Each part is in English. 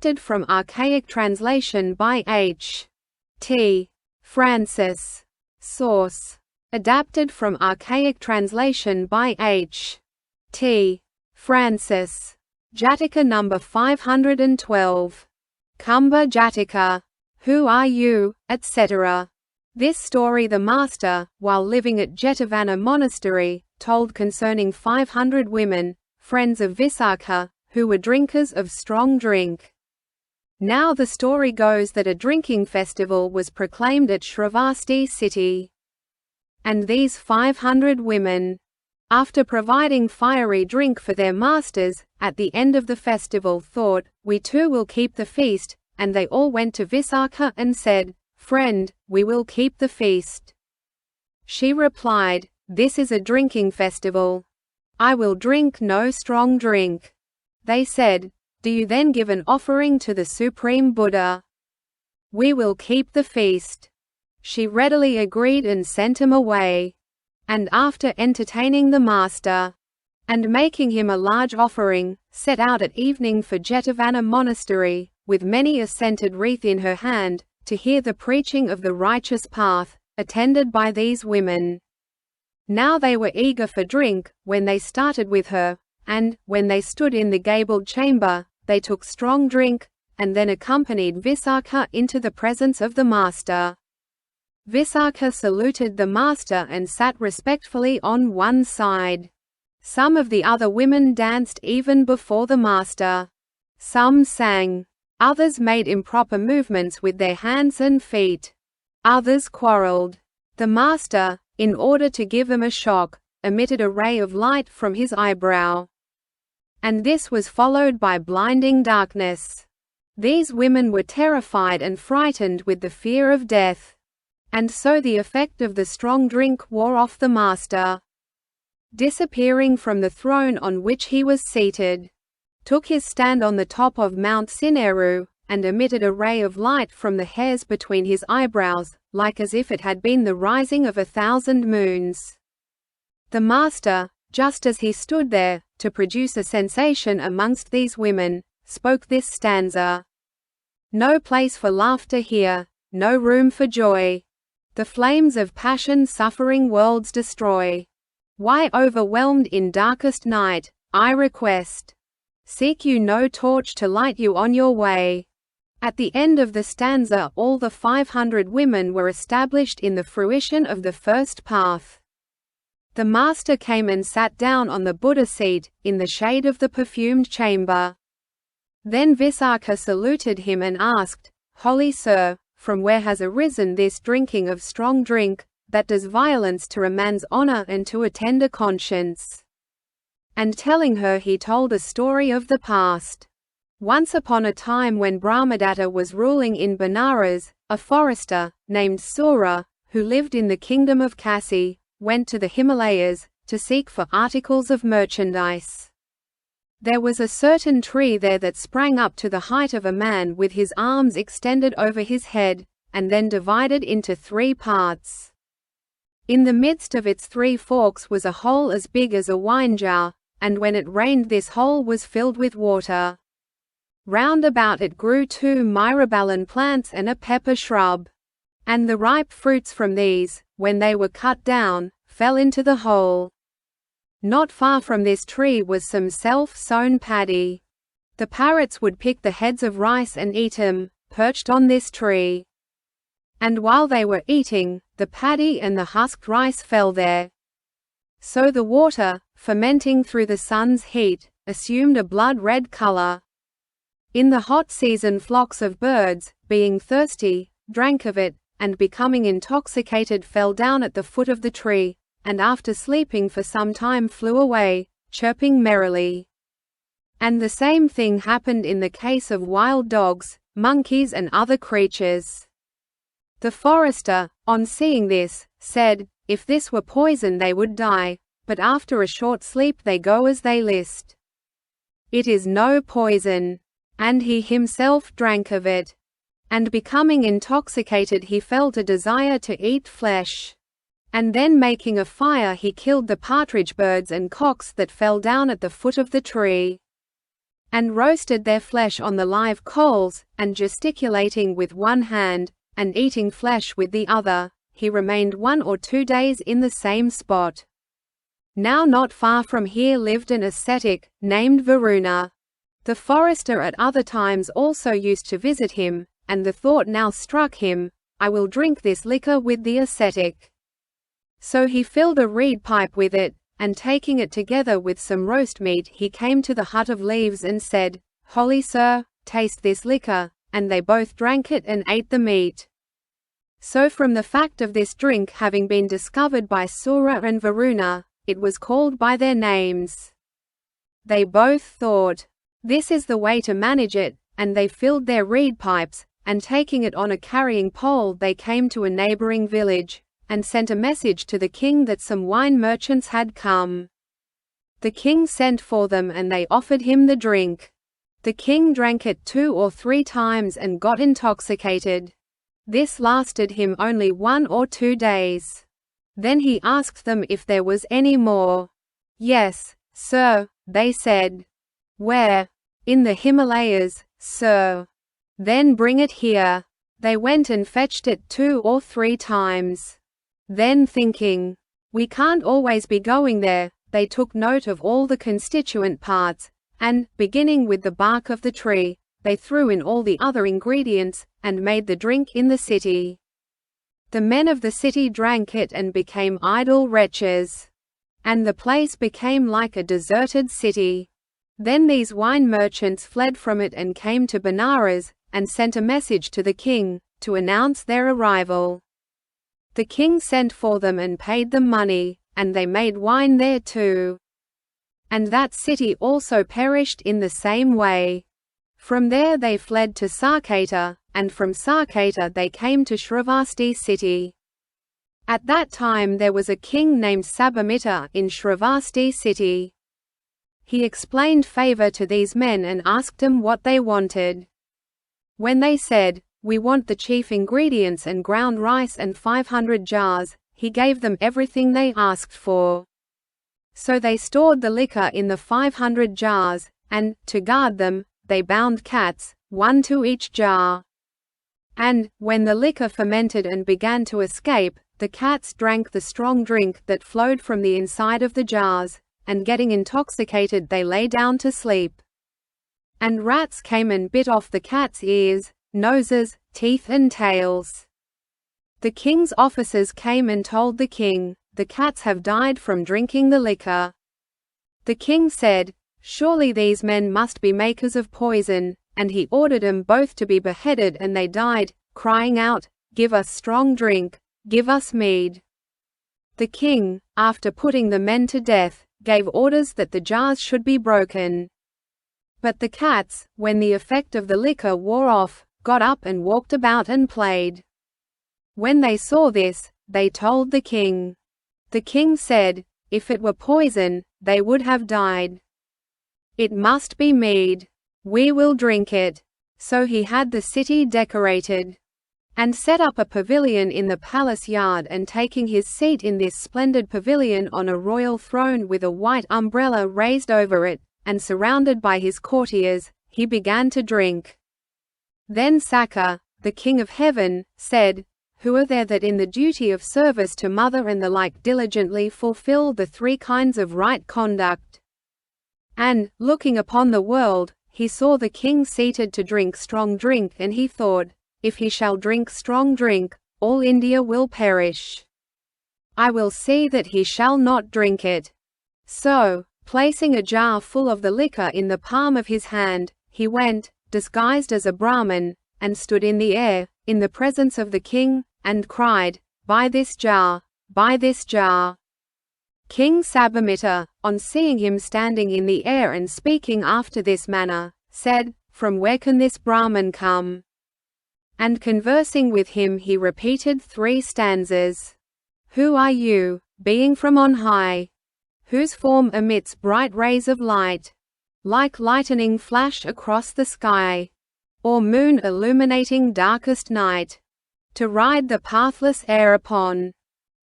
Adapted from archaic translation by H.T. Francis. Source. Adapted from archaic translation by H.T. Francis. Jataka number 512. Kumbha-jataka. Who are you, etc. This story the master, while living at Jetavana monastery, told concerning 500 women, friends of Vissaka, who were drinkers of strong drink. Now the story goes that a drinking festival was proclaimed at Shravasti city. And these 500 women, after providing fiery drink for their masters, at the end of the festival thought, "We too will keep the feast," and they all went to Vissaka and said, "Friend, we will keep the feast." She replied, "This is a drinking festival. I will drink no strong drink." They said, "Do you then give an offering to the Supreme Buddha?" "We will keep the feast." She readily agreed and sent him away. And after entertaining the master, and making him a large offering, set out at evening for Jetavana monastery, with many a scented wreath in her hand, to hear the preaching of the righteous path, attended by these women. Now they were eager for drink, when they started with her, and, when they stood in the gabled chamber, they took strong drink, and then accompanied Vissaka into the presence of the master. Vissaka saluted the master and sat respectfully on one side. Some of the other women danced even before the master. Some sang. Others made improper movements with their hands and feet. Others quarreled. The master, in order to give them a shock, emitted a ray of light from his eyebrow. And this was followed by blinding darkness. These women were terrified and frightened with the fear of death. And so the effect of the strong drink wore off the master. Disappearing from the throne on which he was seated, took his stand on the top of Mount Sineru, and emitted a ray of light from the hairs between his eyebrows, like as if it had been the rising of 1,000 moons. The master, just as he stood there, to produce a sensation amongst these women, spoke this stanza. No place for laughter here, no room for joy. The flames of passion suffering worlds destroy. Why overwhelmed in darkest night, I request? Seek you no torch to light you on your way. At the end of the stanza all the 500 women were established in the fruition of the first path. The master came and sat down on the Buddha seat, in the shade of the perfumed chamber. Then Vissaka saluted him and asked, "Holy sir, from where has arisen this drinking of strong drink, that does violence to a man's honor and to a tender conscience?" And telling her he told a story of the past. Once upon a time when Brahmadatta was ruling in Benares, a forester, named Sura, who lived in the kingdom of Kasi, went to the Himalayas, to seek for articles of merchandise. There was a certain tree there that sprang up to the height of a man with his arms extended over his head, and then divided into 3 parts. In the midst of its 3 forks was a hole as big as a wine jar, and when it rained this hole was filled with water. Round about it grew 2 myrobalan plants and a pepper shrub. And the ripe fruits from these, when they were cut down, fell into the hole. Not far from this tree was some self-sown paddy. The parrots would pick the heads of rice and eat them, perched on this tree. And while they were eating, the paddy and the husked rice fell there. So the water, fermenting through the sun's heat, assumed a blood-red color. In the hot season flocks of birds, being thirsty, drank of it, and becoming intoxicated fell down at the foot of the tree, and after sleeping for some time flew away, chirping merrily. And the same thing happened in the case of wild dogs, monkeys and other creatures. The forester, on seeing this, said, "If this were poison they would die, but after a short sleep they go as they list. It is no poison." And he himself drank of it. And becoming intoxicated he felt a desire to eat flesh. And then making a fire he killed the partridge birds and cocks that fell down at the foot of the tree. and roasted their flesh on the live coals, and gesticulating with one hand, and eating flesh with the other, he remained 1 or 2 days in the same spot. Now not far from here lived an ascetic, named Varuna. The forester at other times also used to visit him, and the thought now struck him, I will drink this liquor with the ascetic. So he filled a reed pipe with it, and taking it together with some roast meat he came to the hut of leaves and said, Holy sir, taste this liquor, and they both drank it and ate the meat. So from the fact of this drink having been discovered by Sura and Varuna, it was called by their names. They both thought, this is the way to manage it, and they filled their reed pipes, and taking it on a carrying pole they came to a neighboring village, and sent a message to the king that some wine merchants had come. The king sent for them and they offered him the drink. The king drank it 2 or 3 times and got intoxicated. This lasted him only 1 or 2 days. Then he asked them if there was any more. Yes, sir, they said. Where? In the Himalayas, sir. Then bring it here. They went and fetched it 2 or 3 times. Then thinking, we can't always be going there, they took note of all the constituent parts, and, beginning with the bark of the tree, they threw in all the other ingredients, and made the drink in the city. The men of the city drank it and became idle wretches. And the place became like a deserted city. Then these wine merchants fled from it and came to Benares, and sent a message to the king, to announce their arrival. The king sent for them and paid them money, and they made wine there too. And that city also perished in the same way. From there they fled to Saketa, and from Saketa they came to Shravasti city. At that time there was a king named Sabamita in Shravasti city. He explained favor to these men and asked them what they wanted. When they said, we want the chief ingredients and ground rice and 500 jars, he gave them everything they asked for. So they stored the liquor in the 500 jars, and, to guard them, they bound cats, 1 to each jar. And, when the liquor fermented and began to escape, the cats drank the strong drink that flowed from the inside of the jars, and getting intoxicated they lay down to sleep. And rats came and bit off the cats' ears, noses, teeth and tails. The king's officers came and told the king, the cats have died from drinking the liquor. The king said, surely these men must be makers of poison, and he ordered them both to be beheaded and they died, crying out, give us strong drink, give us mead. The king, after putting the men to death, gave orders that the jars should be broken. But the cats, when the effect of the liquor wore off, got up and walked about and played. When they saw this, they told the king. The king said, if it were poison, they would have died. It must be mead. We will drink it. So he had the city decorated, and set up a pavilion in the palace yard, and taking his seat in this splendid pavilion on a royal throne with a white umbrella raised over it, and surrounded by his courtiers, he began to drink. Then Sakka, the king of heaven, said, who are there that in the duty of service to mother and the like diligently fulfill the 3 kinds of right conduct? And, looking upon the world, he saw the king seated to drink strong drink, and he thought, if he shall drink strong drink, all India will perish. I will see that he shall not drink it. So, placing a jar full of the liquor in the palm of his hand, he went, disguised as a Brahmin, and stood in the air, in the presence of the king, and cried, buy this jar, buy this jar. King Sabamita, on seeing him standing in the air and speaking after this manner, said, from where can this Brahmin come? And conversing with him he repeated 3 stanzas. Who are you, being from on high? Whose form emits bright rays of light, like lightning flash across the sky, or moon illuminating darkest night, to ride the pathless air upon,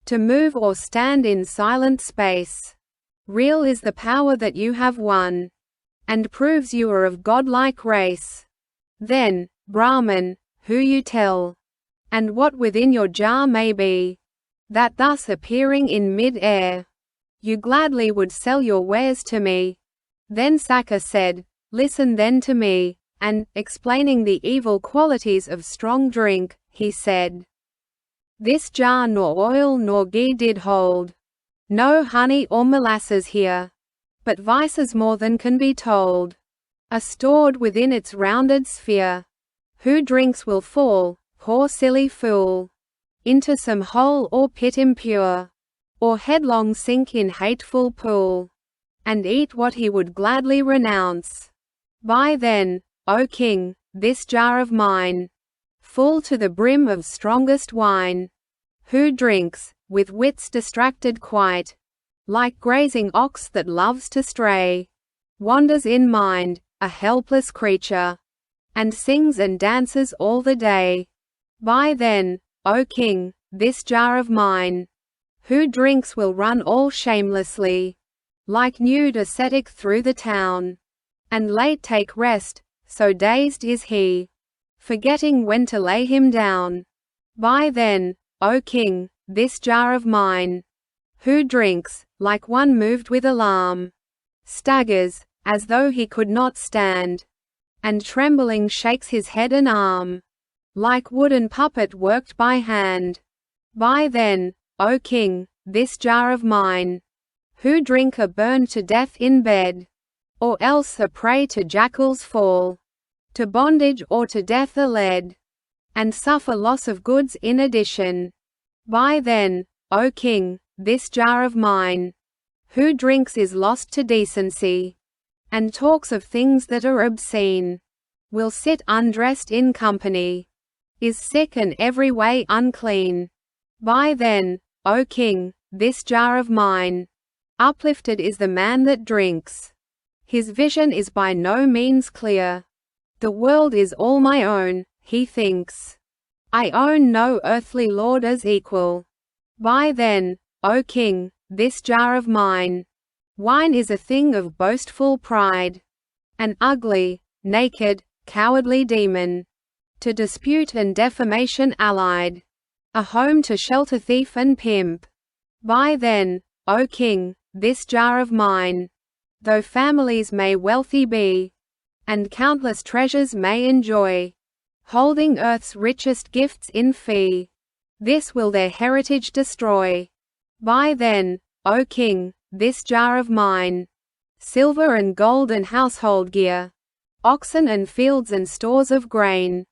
to move or stand in silent space. Real is the power that you have won. and proves you are of godlike race. Then, Brahman, who you tell, and what within your jar may be, that thus appearing in mid-air, you gladly would sell your wares to me. Then Sakka said, Listen then to me, and, explaining the evil qualities of strong drink, he said, This jar nor oil nor ghee did hold, no honey or molasses here, but vices more than can be told are stored within its rounded sphere. Who drinks will fall, poor silly fool, into some hole or pit impure, or headlong sink in hateful pool, and eat what he would gladly renounce. Buy then, O king, this jar of mine, full to the brim of strongest wine. Who drinks, with wits distracted quite, like grazing ox that loves to stray, wanders in mind, a helpless creature, and sings and dances all the day. Buy then, O king, this jar of mine. Who drinks will run all shamelessly, like nude ascetic through the town, and late take rest, so dazed is he, forgetting when to lay him down. Buy then, O king, this jar of mine. Who drinks, like one moved with alarm, staggers, as though he could not stand, and trembling shakes his head and arm, like wooden puppet worked by hand. Buy then, O king, this jar of mine. Who drink are burned to death in bed, or else a prey to jackals fall, to bondage or to death are led, and suffer loss of goods in addition. Buy then, O king, this jar of mine. Who drinks is lost to decency, and talks of things that are obscene, will sit undressed in company, is sick and every way unclean. Buy then, O king, this jar of mine. Uplifted is the man that drinks. His vision is by no means clear. The world is all my own, he thinks. I own no earthly lord as equal. Buy then, O king, this jar of mine. Wine is a thing of boastful pride, an ugly, naked, cowardly demon, to dispute and defamation allied, a home to shelter thief and pimp. Buy then, O king, this jar of mine. Though families may wealthy be, and countless treasures may enjoy, holding earth's richest gifts in fee, this will their heritage destroy. Buy then, O king, this jar of mine. Silver and gold and household gear, oxen and fields and stores of grain,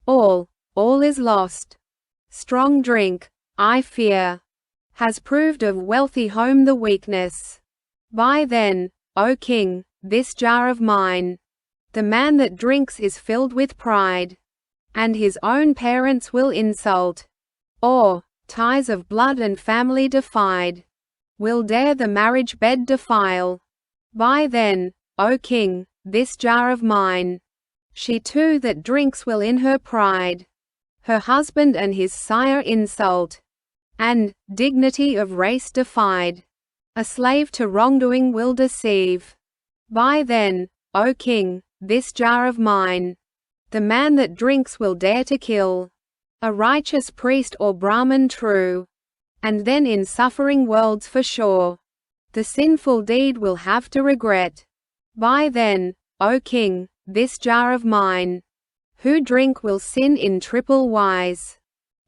all is lost. Strong drink, I fear, has proved of wealthy home the weakness. Buy then, O king, this jar of mine. The man that drinks is filled with pride, and his own parents will insult, or, ties of blood and family defied, will dare the marriage bed defile. Buy then, O king, this jar of mine. She too that drinks will in her pride her husband and his sire insult, and, dignity of race defied, a slave to wrongdoing will deceive. Buy then, O king, this jar of mine. The man that drinks will dare to kill a righteous priest or Brahmin true, and then in suffering worlds for sure, the sinful deed will have to regret. Buy then, O king, this jar of mine. Who drink will sin in triple wise,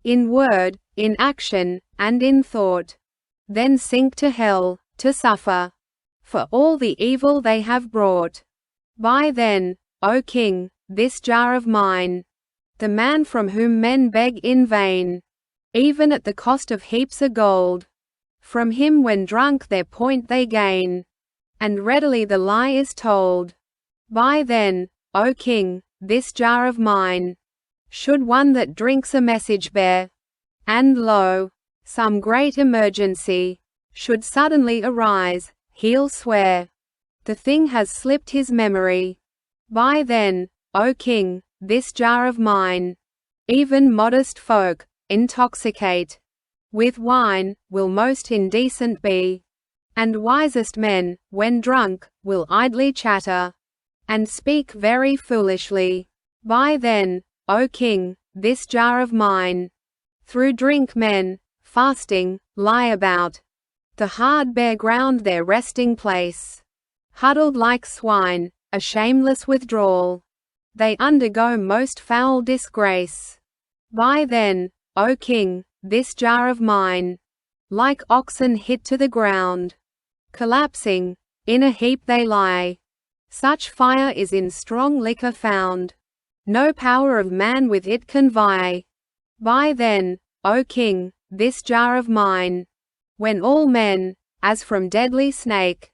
in word, in action, and in thought, then sink to hell, to suffer for all the evil they have brought. Buy then, O king, this jar of mine. The man from whom men beg in vain, even at the cost of heaps of gold, from him when drunk their point they gain, and readily the lie is told. Buy then, O king, this jar of mine. Should one that drinks a message bear, and lo, some great emergency should suddenly arise, he'll swear the thing has slipped his memory. Buy then, O king, this jar of mine. Even modest folk, intoxicate with wine, will most indecent be, and wisest men, when drunk, will idly chatter and speak very foolishly. Buy then, O king, this jar of mine. Through drink men, fasting, lie about the hard bare ground their resting place. Huddled like swine, a shameless withdrawal. They undergo most foul disgrace. Buy then, O king, this jar of mine. Like oxen hit to the ground, collapsing, in a heap they lie. Such fire is in strong liquor found. No power of man with it can vie. Buy then, O king, this jar of mine. When all men, as from deadly snake,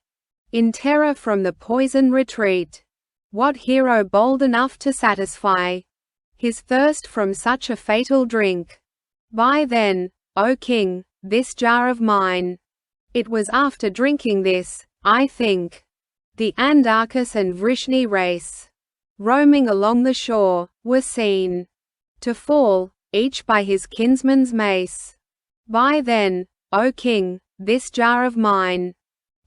in terror from the poison retreat, what hero bold enough to satisfy his thirst from such a fatal drink? Buy then, O king, this jar of mine. It was after drinking this, I think, the Andakis and Vrishni race, roaming along the shore, were seen to fall, each by his kinsman's mace. Buy then, O king, this jar of mine.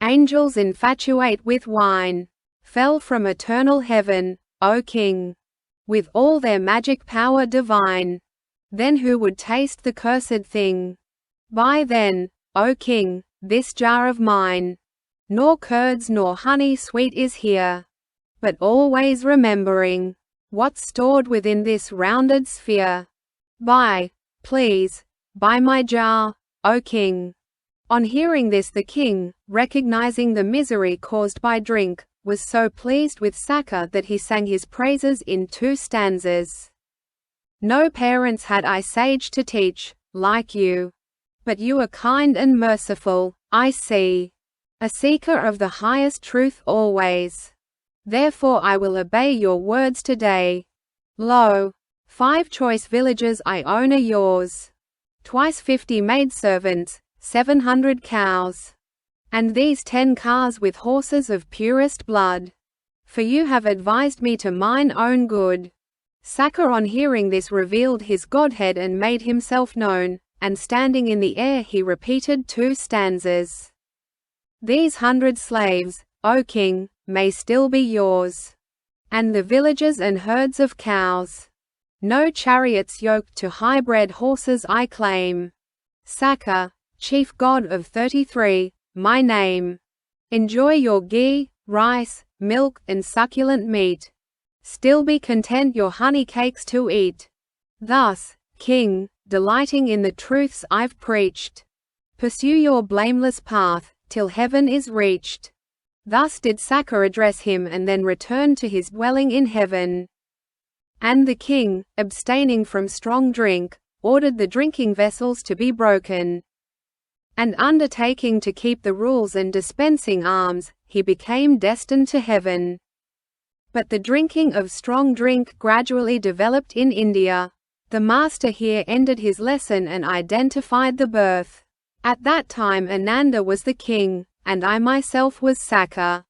Angels infatuate with wine fell from eternal heaven, O king, with all their magic power divine. Then who would taste the cursed thing? Buy then, O king, this jar of mine. Nor curds nor honey sweet is here, but always remembering what's stored within this rounded sphere. Buy, please, buy my jar, O king. On hearing this, the king, recognizing the misery caused by drink, was so pleased with Sakka that he sang his praises in 2 stanzas. No parents had I sage to teach, like you. But you are kind and merciful, I see. A seeker of the highest truth always. Therefore I will obey your words today. Lo, 5 choice villages I own are yours. Twice 50 maidservants, 700 cows. And these 10 cars with horses of purest blood. For you have advised me to mine own good. Sakka on hearing this revealed his godhead and made himself known, and standing in the air he repeated 2 stanzas. These 100 slaves, O king, may still be yours. And the villages and herds of cows. No chariots yoked to high-bred horses I claim. Sakka, chief god of 33, my name. Enjoy your ghee, rice, milk, and succulent meat. Still be content your honey cakes to eat. Thus, king, delighting in the truths I've preached, pursue your blameless path, till heaven is reached. Thus did Sakka address him and then returned to his dwelling in heaven. And the king, abstaining from strong drink, ordered the drinking vessels to be broken. And undertaking to keep the rules and dispensing alms, he became destined to heaven. But the drinking of strong drink gradually developed in India. The master here ended his lesson and identified the birth. At that time Ananda was the king, and I myself was Sakka.